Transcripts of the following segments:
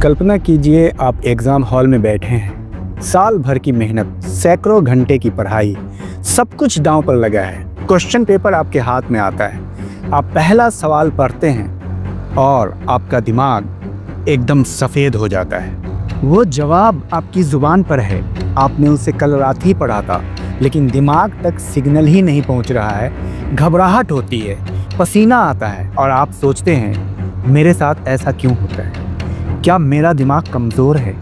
कल्पना कीजिए आप exam hall में बैठे हैं। साल भर की मेहनत, सैकड़ों घंटे की पढ़ाई, सब कुछ दांव पर लगा है। क्वेश्चन पेपर आपके हाथ में आता है। आप पहला सवाल पढ़ते हैं और आपका दिमाग एकदम सफ़ेद हो जाता है। वो जवाब आपकी ज़ुबान पर है, आपने उसे कल रात ही पढ़ा था, लेकिन दिमाग तक सिग्नल ही नहीं पहुंच रहा है। घबराहट होती है, पसीना आता है और आप सोचते हैं मेरे साथ ऐसा क्यों होता है? क्या मेरा दिमाग कमज़ोर है?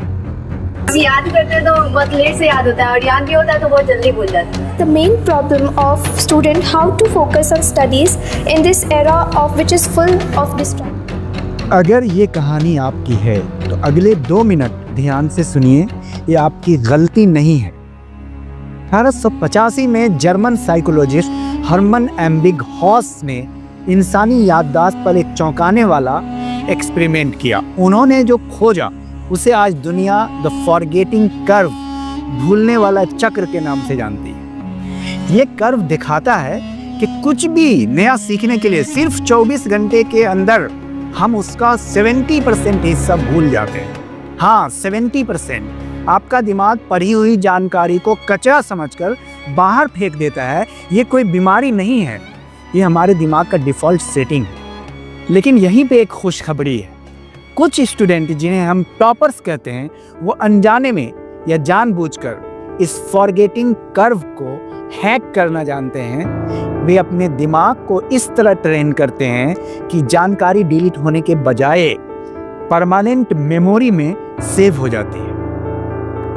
याद करते हैं तो बहुत लेट से याद होता है और याद भी होता है तो बहुत जल्दी भूल जाते हैं। The main problem of student how to focus on studies in this era of which is full of distraction. अगर ये कहानी आपकी है तो अगले 2 मिनट ध्यान से सुनिए, ये आपकी गलती नहीं है। 1885 में जर्मन साइकोलॉजिस्ट हर्मन एम्बिगहॉस ने इंसानी याददाश्त पर एक चौंकाने वाला एक्सपेरिमेंट किया। उन्होंने जो खोजा उसे आज दुनिया द फॉरगेटिंग कर्व, भूलने वाला चक्र के नाम से जानती है। ये कर्व दिखाता है कि कुछ भी नया सीखने के लिए सिर्फ 24 घंटे के अंदर हम उसका 70% हिस्सा भूल जाते हैं। हाँ, 70%। आपका दिमाग पढ़ी हुई जानकारी को कचरा समझकर बाहर फेंक देता है। ये कोई बीमारी नहीं है, ये हमारे दिमाग का डिफ़ॉल्ट सेटिंग है। लेकिन यहीं पे एक खुशखबरी है। कुछ स्टूडेंट जिन्हें हम टॉपर्स कहते हैं, वो अनजाने में या जानबूझकर इस फॉरगेटिंग कर्व को हैक करना जानते हैं। वे अपने दिमाग को इस तरह ट्रेन करते हैं कि जानकारी डिलीट होने के बजाय परमानेंट मेमोरी में सेव हो जाती है।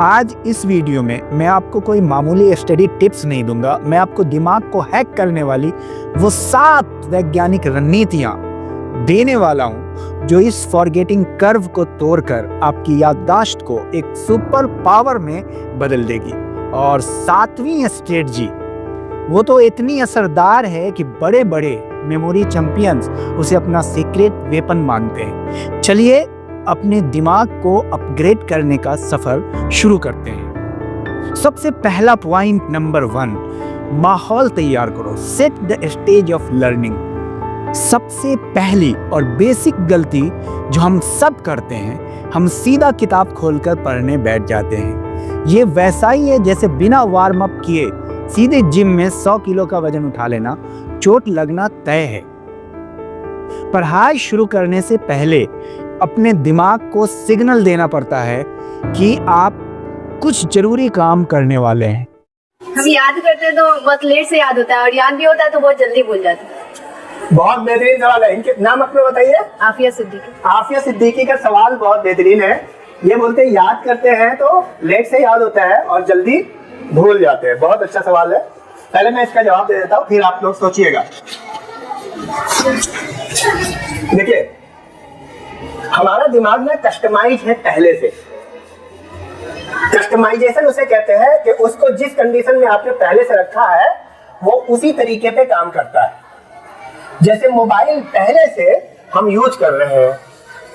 आज इस वीडियो में मैं आपको कोई मामूली स्टडी टिप्स नहीं दूंगा, मैं आपको दिमाग को हैक करने वाली वो 7 वैज्ञानिक रणनीतियाँ देने वाला हूं जो इस फॉरगेटिंग कर्व को तोड़कर आपकी याददाश्त को एक सुपर पावर में बदल देगी। और 7वीं स्ट्रेटजी वो तो इतनी असरदार है कि बड़े बड़े मेमोरी चैंपियंस उसे अपना सीक्रेट वेपन मानते हैं। चलिए अपने दिमाग को अपग्रेड करने का सफर शुरू करते हैं। सबसे पहला पॉइंट नंबर 1, माहौल तैयार करो। Set the stage of learning. सबसे पहली और बेसिक गलती जो हम सब करते हैं, हम सीधा किताब खोलकर पढ़ने बैठ जाते हैं। ये वैसा ही है जैसे बिना वार्म अप किए सीधे जिम में 100 किलो का वजन उठा लेना। चोट लगना तय है। पढ़ाई शुरू करने से पहले अपने दिमाग को सिग्नल देना पड़ता है कि आप कुछ जरूरी काम करने वाले हैं। हम याद करते हैं तो बहुत लेट से याद होता है और याद भी होता है तो बहुत जल्दी भूल जाते हैं। बहुत बेहतरीन सवाल है। इनके नाम अपने बताइए। आफिया सिद्दीकी। आफिया सिद्दीकी का सवाल बहुत बेहतरीन है। ये बोलते हैं याद करते हैं तो लेट से याद होता है और जल्दी भूल जाते हैं। बहुत अच्छा सवाल है। पहले मैं इसका जवाब दे देता हूँ, फिर आप लोग सोचिएगा। देखिए, हमारा दिमाग में कस्टमाइज है पहले से। कस्टमाइजेशन उसे कहते हैं कि उसको जिस कंडीशन में आपने पहले से रखा है वो उसी तरीके पे काम करता है। जैसे मोबाइल पहले से हम यूज कर रहे हैं,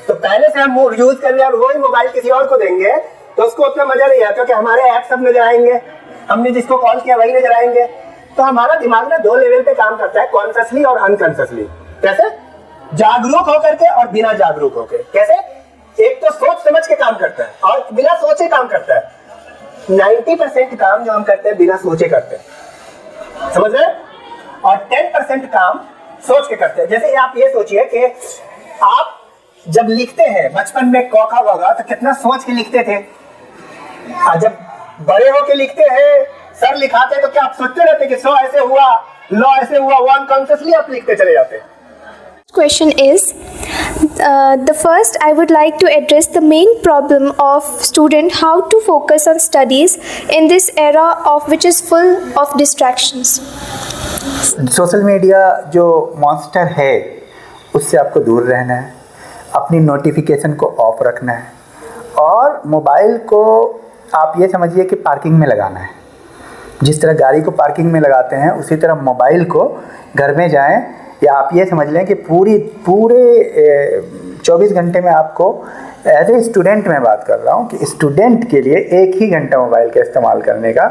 तो पहले से हम यूज कर रहे हैं और वही मोबाइल किसी और को देंगे तो उसको उतना मजा नहीं आता, क्योंकि हमारे ऐप सब नजर आएंगे, हमने जिसको कॉल किया वही नजर आएंगे। तो हमारा दिमाग ना 2 लेवल पे काम करता है, कॉन्शियसली और अनकॉन्शियसली। कैसे? जागरूक होकर के और बिना जागरूक होकर। कैसे? एक तो सोच समझ के काम करता है और बिना सोचे काम करता है। 90% काम जो हम करते हैं बिना सोचे करते हैं, समझ रहे? और 10% काम सोच के करते हैं। जैसे आप ये सोचिए कि आप जब लिखते हैं बचपन में क ख ग घ तो कितना सोच के लिखते थे। जब बड़े होके लिखते हैं, सर लिखाते हैं, तो क्या आप सोचते रहते कि सो ऐसे हुआ, लॉ ऐसे हुआ, वो अनकॉन्शियसली आप लिखते चले जाते हैं। Question is, the first I would like to address the main problem of student how to focus on studies in this era of which is full of distractions. Social media जो monster है उससे आपको दूर रहना है। अपनी notification को of रखना है और मोबाइल को आप ये समझिए कि पार्किंग में लगाना है। जिस तरह गाड़ी को पार्किंग में लगाते हैं उसी तरह मोबाइल को घर में जाएं, या आप ये समझ लें कि पूरे 24 घंटे में आपको एज ए स्टूडेंट मैं बात कर रहा हूँ कि स्टूडेंट के लिए 1 ही घंटा मोबाइल का इस्तेमाल करने का।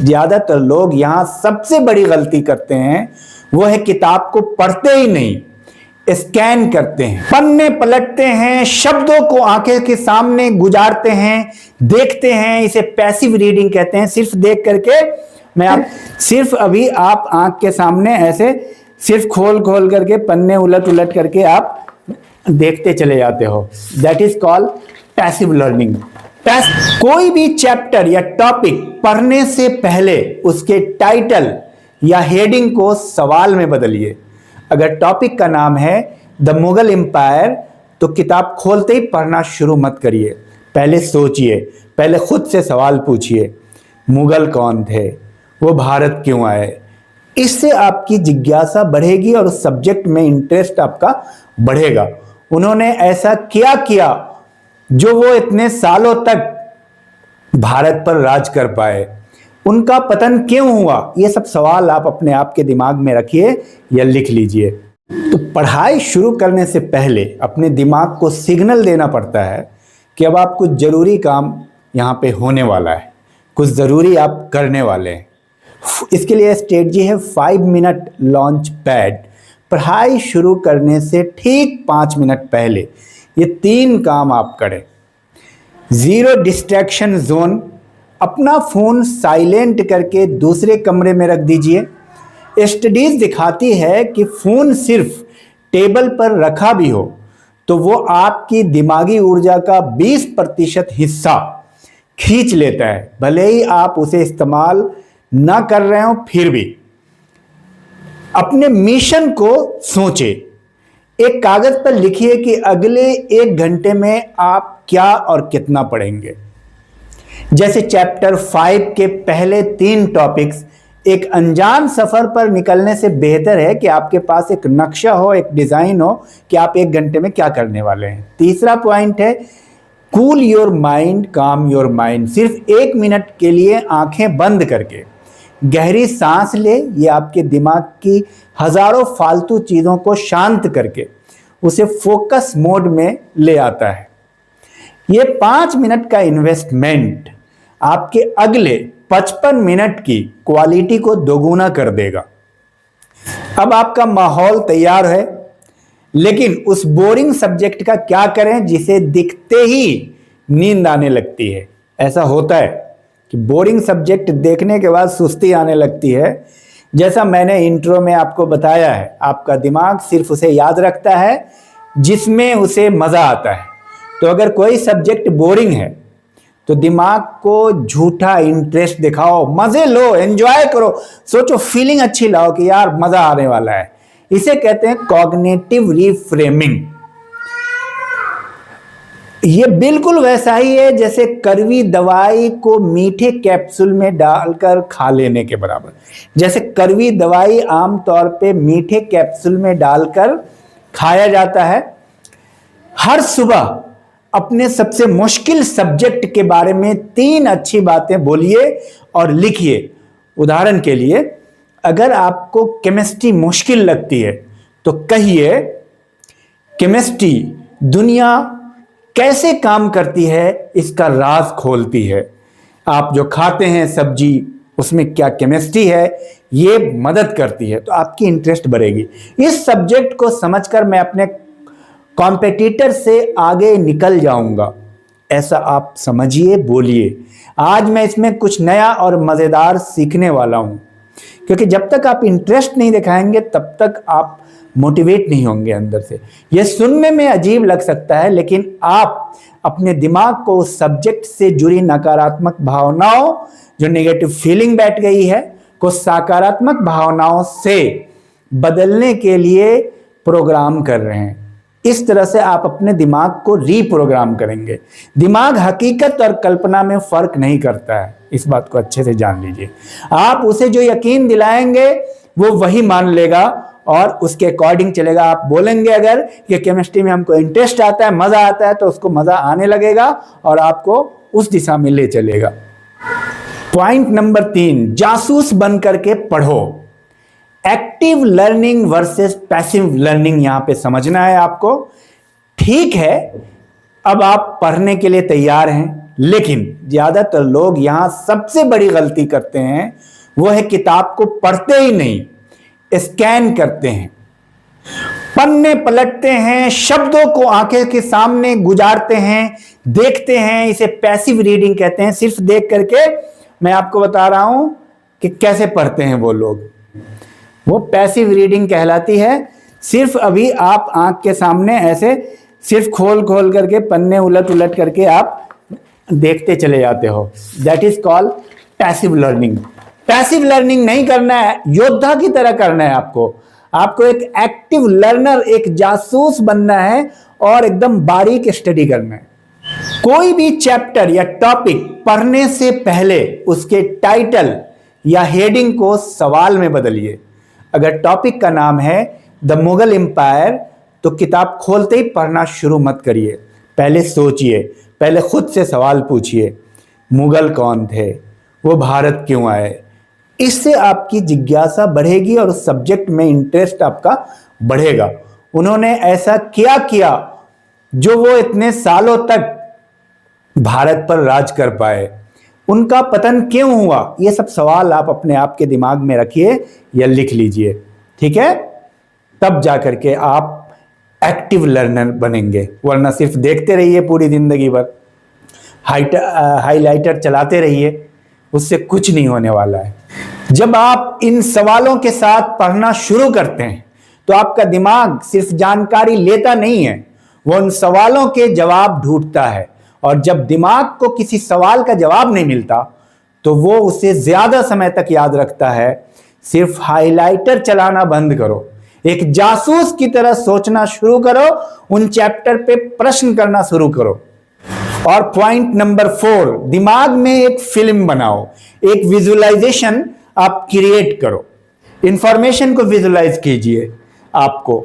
ज़्यादातर लोग यहाँ सबसे बड़ी गलती करते हैं, वो है किताब को पढ़ते ही नहीं, स्कैन करते हैं, पन्ने पलटते हैं, शब्दों को आंखें के सामने गुजारते हैं, देखते हैं। इसे पैसिव रीडिंग कहते हैं। सिर्फ देख करके सिर्फ अभी आप आंख के सामने ऐसे सिर्फ खोल खोल करके पन्ने उलट उलट करके आप देखते चले जाते हो। That is called passive learning. कोई भी चैप्टर या टॉपिक पढ़ने से पहले उसके टाइटल या हेडिंग को सवाल में बदलिए। अगर टॉपिक का नाम है द मुगल एम्पायर, तो किताब खोलते ही पढ़ना शुरू मत करिए। पहले सोचिए, पहले खुद से सवाल पूछिए, मुगल कौन थे, वो भारत क्यों आए। इससे आपकी जिज्ञासा बढ़ेगी और उस सब्जेक्ट में इंटरेस्ट आपका बढ़ेगा। उन्होंने ऐसा क्या किया जो वो इतने सालों तक भारत पर राज कर पाए, उनका पतन क्यों हुआ, ये सब सवाल आप अपने आप के दिमाग में रखिए या लिख लीजिए। तो पढ़ाई शुरू करने से पहले अपने दिमाग को सिग्नल देना पड़ता है कि अब आप कुछ ज़रूरी काम यहाँ पे होने वाला है, कुछ ज़रूरी आप करने वाले हैं। इसके लिए स्ट्रेटजी है 5 मिनट लॉन्च पैड। पढ़ाई शुरू करने से ठीक 5 मिनट पहले ये 3 काम आप करें। 0 डिस्ट्रैक्शन जोन, अपना फ़ोन साइलेंट करके दूसरे कमरे में रख दीजिए। स्टडीज़ दिखाती है कि फ़ोन सिर्फ टेबल पर रखा भी हो तो वो आपकी दिमागी ऊर्जा का 20% हिस्सा खींच लेता है, भले ही आप उसे इस्तेमाल ना कर रहे हो फिर भी। अपने मिशन को सोचे, एक कागज पर लिखिए कि अगले 1 घंटे में आप क्या और कितना पढ़ेंगे। जैसे चैप्टर 5 के पहले 3 टॉपिक्स। एक अनजान सफर पर निकलने से बेहतर है कि आपके पास एक नक्शा हो, एक डिजाइन हो कि आप 1 घंटे में क्या करने वाले हैं। तीसरा पॉइंट है कूल योर माइंड, काम योर माइंड। सिर्फ 1 मिनट के लिए आंखें बंद करके गहरी सांस ले। ये आपके दिमाग की हजारों फालतू चीज़ों को शांत करके उसे फोकस मोड में ले आता है। ये 5 मिनट का इन्वेस्टमेंट आपके अगले 55 मिनट की क्वालिटी को दोगुना कर देगा। अब आपका माहौल तैयार है, लेकिन उस बोरिंग सब्जेक्ट का क्या करें जिसे दिखते ही नींद आने लगती है। ऐसा होता है कि बोरिंग सब्जेक्ट देखने के बाद सुस्ती आने लगती है। जैसा मैंने इंट्रो में आपको बताया है, आपका दिमाग सिर्फ उसे याद रखता है जिसमें उसे मज़ा आता है। तो अगर कोई सब्जेक्ट बोरिंग है तो दिमाग को झूठा इंटरेस्ट दिखाओ, मज़े लो, एंजॉय करो, सोचो, फीलिंग अच्छी लाओ कि यार मज़ा आने वाला है। इसे कहते हैं कॉग्निटिव रिफ्रेमिंग। ये बिल्कुल वैसा ही है जैसे कड़वी दवाई को मीठे कैप्सूल में डालकर खा लेने के बराबर। जैसे कड़वी दवाई आमतौर पे मीठे कैप्सूल में डालकर खाया जाता है। हर सुबह अपने सबसे मुश्किल सब्जेक्ट के बारे में 3 अच्छी बातें बोलिए और लिखिए। उदाहरण के लिए, अगर आपको केमिस्ट्री मुश्किल लगती है तो कहिए, केमिस्ट्री दुनिया कैसे काम करती है इसका राज खोलती है। आप जो खाते हैं सब्जी, उसमें क्या केमिस्ट्री है, ये मदद करती है, तो आपकी इंटरेस्ट बढ़ेगी। इस सब्जेक्ट को समझकर मैं अपने कॉम्पिटिटर से आगे निकल जाऊंगा, ऐसा आप समझिए, बोलिए। आज मैं इसमें कुछ नया और मज़ेदार सीखने वाला हूं, क्योंकि जब तक आप इंटरेस्ट नहीं दिखाएंगे तब तक आप मोटिवेट नहीं होंगे अंदर से। यह सुनने में अजीब लग सकता है, लेकिन आप अपने दिमाग को उस सब्जेक्ट से जुड़ी नकारात्मक भावनाओं, जो नेगेटिव फीलिंग बैठ गई है, को सकारात्मक भावनाओं से बदलने के लिए प्रोग्राम कर रहे हैं। इस तरह से आप अपने दिमाग को रीप्रोग्राम करेंगे। दिमाग हकीकत और कल्पना में फर्क नहीं करता है, इस बात को अच्छे से जान लीजिए। आप उसे जो यकीन दिलाएंगे वो वही मान लेगा और उसके अकॉर्डिंग चलेगा। आप बोलेंगे अगर कि केमिस्ट्री में हमको इंटरेस्ट आता है, मजा आता है, तो उसको मजा आने लगेगा और आपको उस दिशा में ले चलेगा। पॉइंट नंबर 3, जासूस बन करके पढ़ो। Active learning versus passive learning यहां पे समझना है आपको। ठीक है, अब आप पढ़ने के लिए तैयार हैं, लेकिन ज्यादातर लोग यहां सबसे बड़ी गलती करते हैं, वो है किताब को पढ़ते ही नहीं, स्कैन करते हैं, पन्ने पलटते हैं, शब्दों को आंखें के सामने गुजारते हैं, देखते हैं। इसे पैसिव रीडिंग कहते हैं। सिर्फ देख करके मैं आपको बता रहा हूं कि कैसे पढ़ते हैं वो लोग, वो पैसिव रीडिंग कहलाती है। सिर्फ अभी आप आंख के सामने ऐसे सिर्फ खोल खोल करके पन्ने उलट उलट करके आप देखते चले जाते हो, that is called passive learning. Passive learning नहीं करना है, योद्धा की तरह करना है आपको एक एक्टिव लर्नर, एक जासूस बनना है और एकदम बारीक स्टडी करना है। कोई भी चैप्टर या टॉपिक पढ़ने से पहले उसके टाइटल या हेडिंग को सवाल में बदलिए। अगर टॉपिक का नाम है द मुगल एम्पायर, तो किताब खोलते ही पढ़ना शुरू मत करिए। पहले सोचिए, पहले खुद से सवाल पूछिए, मुगल कौन थे, वो भारत क्यों आए। इससे आपकी जिज्ञासा बढ़ेगी और उस सब्जेक्ट में इंटरेस्ट आपका बढ़ेगा। उन्होंने ऐसा क्या किया जो वो इतने सालों तक भारत पर राज कर पाए, उनका पतन क्यों हुआ, ये सब सवाल आप अपने आप के दिमाग में रखिए या लिख लीजिए, ठीक है। तब जाकर के आप एक्टिव लर्नर बनेंगे, वरना सिर्फ देखते रहिए पूरी जिंदगी भर, हाइलाइटर चलाते रहिए, उससे कुछ नहीं होने वाला है। जब आप इन सवालों के साथ पढ़ना शुरू करते हैं तो आपका दिमाग सिर्फ जानकारी लेता नहीं है, वो उन सवालों के जवाब ढूंढता है। और जब दिमाग को किसी सवाल का जवाब नहीं मिलता तो वो उसे ज्यादा समय तक याद रखता है। सिर्फ हाइलाइटर चलाना बंद करो, एक जासूस की तरह सोचना शुरू करो, उन चैप्टर पे प्रश्न करना शुरू करो। और पॉइंट नंबर 4, दिमाग में एक फिल्म बनाओ, एक विजुअलाइजेशन आप क्रिएट करो। इंफॉर्मेशन को विजुअलाइज कीजिए, आपको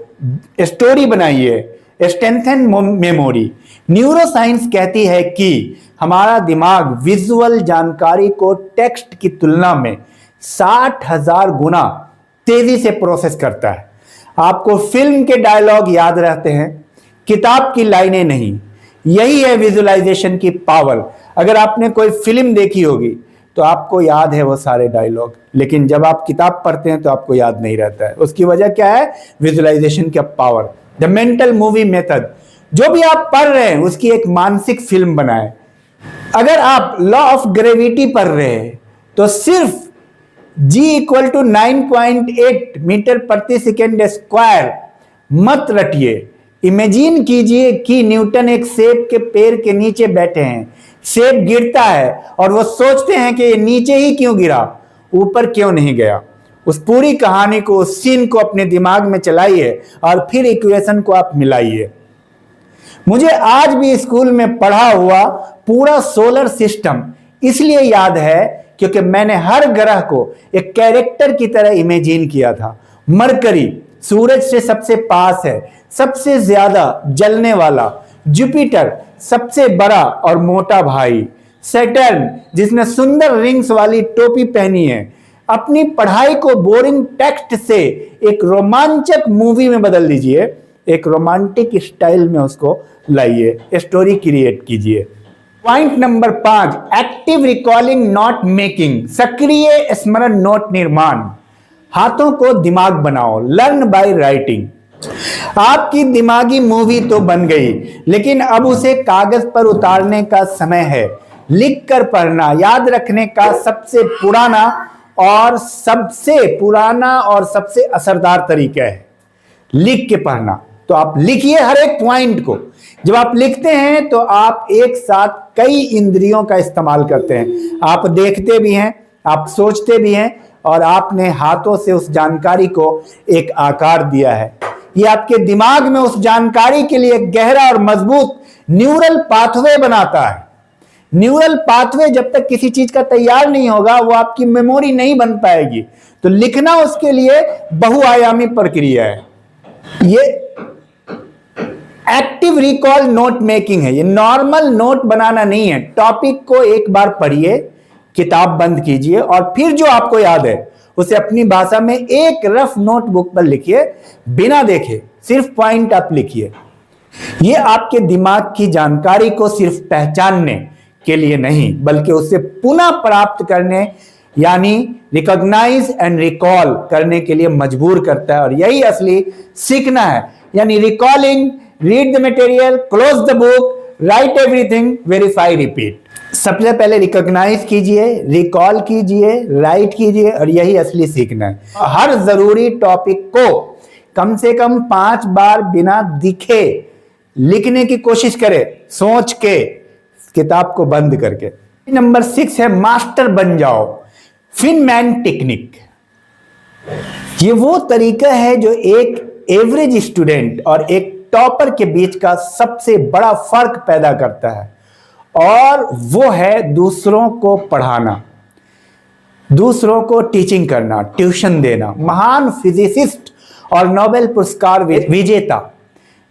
स्टोरी बनाइए, स्ट्रेंथन मेमोरी। न्यूरोसाइंस कहती है कि हमारा दिमाग विजुअल जानकारी को टेक्स्ट की तुलना में 60,000 गुना तेजी से प्रोसेस करता है। आपको फिल्म के डायलॉग याद रहते हैं, किताब की लाइनें नहीं। यही है विजुअलाइजेशन की पावर। अगर आपने कोई फिल्म देखी होगी तो आपको याद है वो सारे डायलॉग, लेकिन जब आप किताब पढ़ते हैं तो आपको याद नहीं रहता है। उसकी वजह क्या है? विजुअलाइजेशन का power, the mental movie method. जो भी आप पढ़ रहे हैं उसकी एक मानसिक फिल्म बनाएं। अगर आप लॉ ऑफ ग्रेविटी पढ़ रहे हैं तो सिर्फ G = 9.8 मीटर प्रति सेकेंड स्क्वायर मत रटिए। इमेजिन कीजिए कि न्यूटन एक सेब के पेड़ के नीचे बैठे हैं, सेब गिरता है और वो सोचते हैं कि ये नीचे ही क्यों गिरा, ऊपर क्यों नहीं गया। उस पूरी कहानी को, उस सीन को अपने दिमाग में चलाइए और फिर इक्वेशन को आप मिलाइए। मुझे आज भी स्कूल में पढ़ा हुआ पूरा सोलर सिस्टम इसलिए याद है क्योंकि मैंने हर ग्रह को एक कैरेक्टर की तरह इमेजिन किया था। मरकरी सूरज से सबसे पास है, सबसे ज्यादा जलने वाला। जुपिटर सबसे बड़ा और मोटा भाई। सैटर्न जिसने सुंदर रिंग्स वाली टोपी पहनी है। अपनी पढ़ाई को बोरिंग टेक्स्ट से एक रोमांचक मूवी में बदल दीजिए, एक रोमांटिक स्टाइल में उसको लाइए, स्टोरी क्रिएट कीजिए। Point number 5, active recalling note making, सक्रिय स्मरण नोट निर्माण। हाथों को दिमाग बनाओ, लर्न बाय राइटिंग। आपकी दिमागी मूवी तो बन गई, लेकिन अब उसे कागज पर उतारने का समय है। लिख कर पढ़ना याद रखने का सबसे पुराना और सबसे असरदार तरीका है, लिख के पढ़ना। तो आप लिखिए हर एक पॉइंट को। जब आप लिखते हैं तो आप एक साथ कई इंद्रियों का इस्तेमाल करते हैं। आप देखते भी हैं, आप सोचते भी हैं और आपने हाथों से उस जानकारी को एक आकार दिया है। ये आपके दिमाग में उस जानकारी के लिए एक गहरा और मजबूत न्यूरल पाथवे बनाता है। न्यूरल पाथवे जब तक किसी चीज का तैयार नहीं होगा वो आपकी मेमोरी नहीं बन पाएगी। तो लिखना उसके लिए बहुआयामी प्रक्रिया है। ये एक्टिव रिकॉल नोट मेकिंग है, ये नॉर्मल नोट बनाना नहीं है। टॉपिक को एक बार पढ़िए, किताब बंद कीजिए और फिर जो आपको याद है उसे अपनी भाषा में एक रफ नोटबुक पर लिखिए, बिना देखे सिर्फ पॉइंट आप लिखिए। ये आपके दिमाग की जानकारी को सिर्फ पहचानने, के लिए नहीं, बल्कि उसे पुनः प्राप्त करने यानी रिकॉग्नाइज एंड रिकॉल करने के लिए मजबूर करता है। और यही असली सीखना है, यानी recalling, read the material, close the book, right everything, verify, repeat. सबसे पहले रिकॉग्नाइज कीजिए, रिकॉल कीजिए, राइट कीजिए, और यही असली सीखना है। हर जरूरी टॉपिक को कम से कम 5 बार बिना दिखे लिखने की कोशिश करें, सोच के, किताब को बंद करके। नंबर 6 है मास्टर बन जाओ, फिनमैन टेक्निक। ये वो तरीका है जो एक एवरेज स्टूडेंट और एक टॉपर के बीच का सबसे बड़ा फर्क पैदा करता है, और वो है दूसरों को पढ़ाना, दूसरों को टीचिंग करना, ट्यूशन देना। महान फिजिसिस्ट और नोबेल पुरस्कार विजेता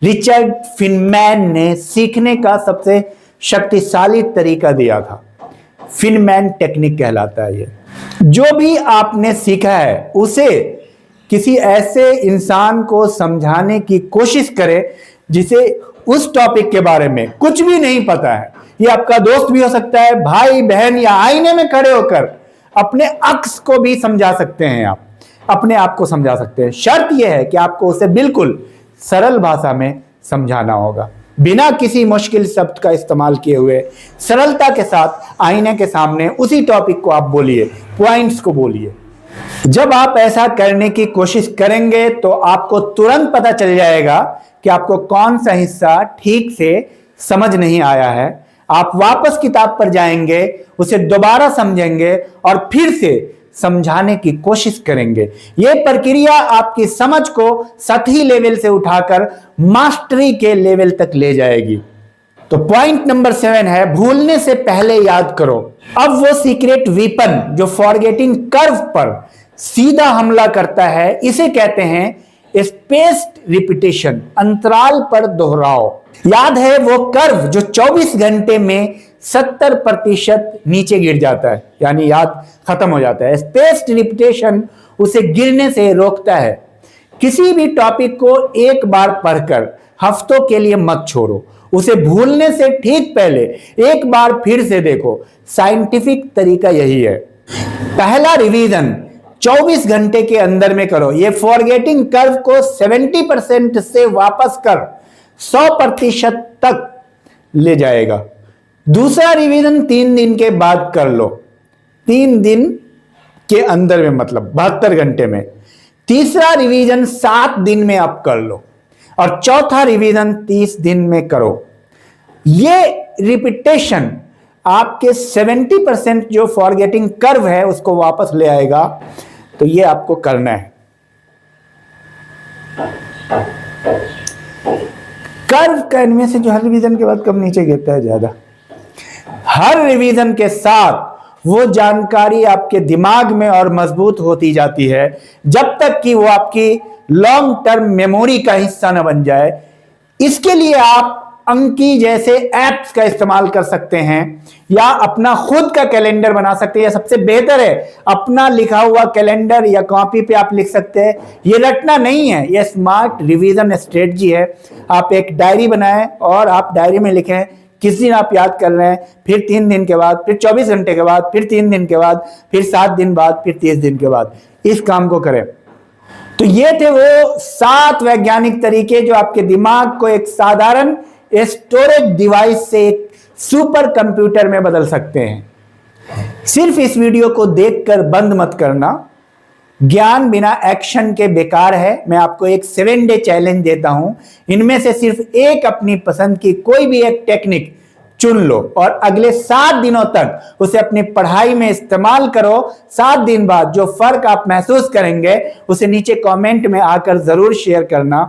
रिचर्ड फिनमैन ने सीखने का सबसे शक्तिशाली तरीका दिया था। फिनमैन टेक्निक कहलाता है ये। जो भी आपने सीखा है उसे किसी ऐसे इंसान को समझाने की कोशिश करें जिसे उस टॉपिक के बारे में कुछ भी नहीं पता है। ये आपका दोस्त भी हो सकता है, भाई बहन, या आईने में खड़े होकर अपने अक्स को भी समझा सकते हैं, आप अपने आप को समझा सकते हैं। शर्त यह है कि आपको उसे बिल्कुल सरल भाषा में समझाना होगा, बिना किसी मुश्किल शब्द का इस्तेमाल किए हुए। सरलता के साथ आईने के सामने उसी टॉपिक को आप बोलिए, पॉइंट्स को बोलिए। जब आप ऐसा करने की कोशिश करेंगे तो आपको तुरंत पता चल जाएगा कि आपको कौन सा हिस्सा ठीक से समझ नहीं आया है। आप वापस किताब पर जाएंगे, उसे दोबारा समझेंगे और फिर से समझाने की कोशिश करेंगे। यह प्रक्रिया आपकी समझ को सतही लेवल से उठाकर मास्टरी के लेवल तक ले जाएगी। तो पॉइंट नंबर 7 है भूलने से पहले याद करो। अब वो सीक्रेट वीपन जो फॉरगेटिंग कर्व पर सीधा हमला करता है, इसे कहते हैं स्पेस्ड रिपीटेशन, अंतराल पर दोहराओ। याद है वो कर्व जो 24 घंटे में 70% नीचे गिर जाता है, यानी याद खत्म हो जाता है। स्पेस्ड रिपीटेशन उसे गिरने से रोकता है। किसी भी टॉपिक को एक बार पढ़कर हफ्तों के लिए मत छोड़ो, उसे भूलने से ठीक पहले एक बार फिर से देखो। साइंटिफिक तरीका यही है। पहला रिवीजन 24 घंटे के अंदर में करो। यह फॉरगेटिंग कर्व को 70% से वापस कर 100% तक ले जाएगा। दूसरा रिवीजन 3 दिन के बाद कर लो, 3 दिन के अंदर में, मतलब 72 घंटे में। तीसरा रिवीजन 7 दिन में आप कर लो, और चौथा रिवीजन 30 दिन में करो। ये रिपीटेशन आपके 70% जो फॉरगेटिंग कर्व है उसको वापस ले आएगा। तो ये आपको करना है। कर्व करने से जो हर रिवीजन के बाद कम नीचे गिरता है ज्यादा। हर रिवीजन के साथ वो जानकारी आपके दिमाग में और मजबूत होती जाती है, जब तक कि वो आपकी लॉन्ग टर्म मेमोरी का हिस्सा न बन जाए। इसके लिए आप अंकी जैसे एप्स का इस्तेमाल कर सकते हैं, या अपना खुद का कैलेंडर बना सकते हैं, या सबसे बेहतर है अपना लिखा हुआ कैलेंडर या कॉपी पे आप लिख सकते हैं। ये रटना नहीं है, ये स्मार्ट रिवीजन स्ट्रेटजी है। आप एक डायरी बनाएं और आप डायरी में लिखें किस दिन आप याद कर रहे हैं, फिर 3 दिन के बाद, फिर 24 घंटे के बाद, फिर 3 दिन के बाद, फिर 7 दिन बाद, फिर 30 दिन के बाद। इस काम को करें। तो ये थे वो 7 वैज्ञानिक तरीके जो आपके दिमाग को एक साधारण स्टोरेज डिवाइस से एक सुपर कंप्यूटर में बदल सकते हैं। सिर्फ इस वीडियो को देखकर बंद मत करना। ज्ञान बिना एक्शन के बेकार है। मैं आपको एक 7 डे चैलेंज देता हूं। इनमें से सिर्फ एक अपनी पसंद की कोई भी एक टेक्निक चुन लो और अगले 7 दिनों तक उसे अपनी पढ़ाई में इस्तेमाल करो। 7 दिन बाद जो फर्क आप महसूस करेंगे उसे नीचे कमेंट में आकर जरूर शेयर करना।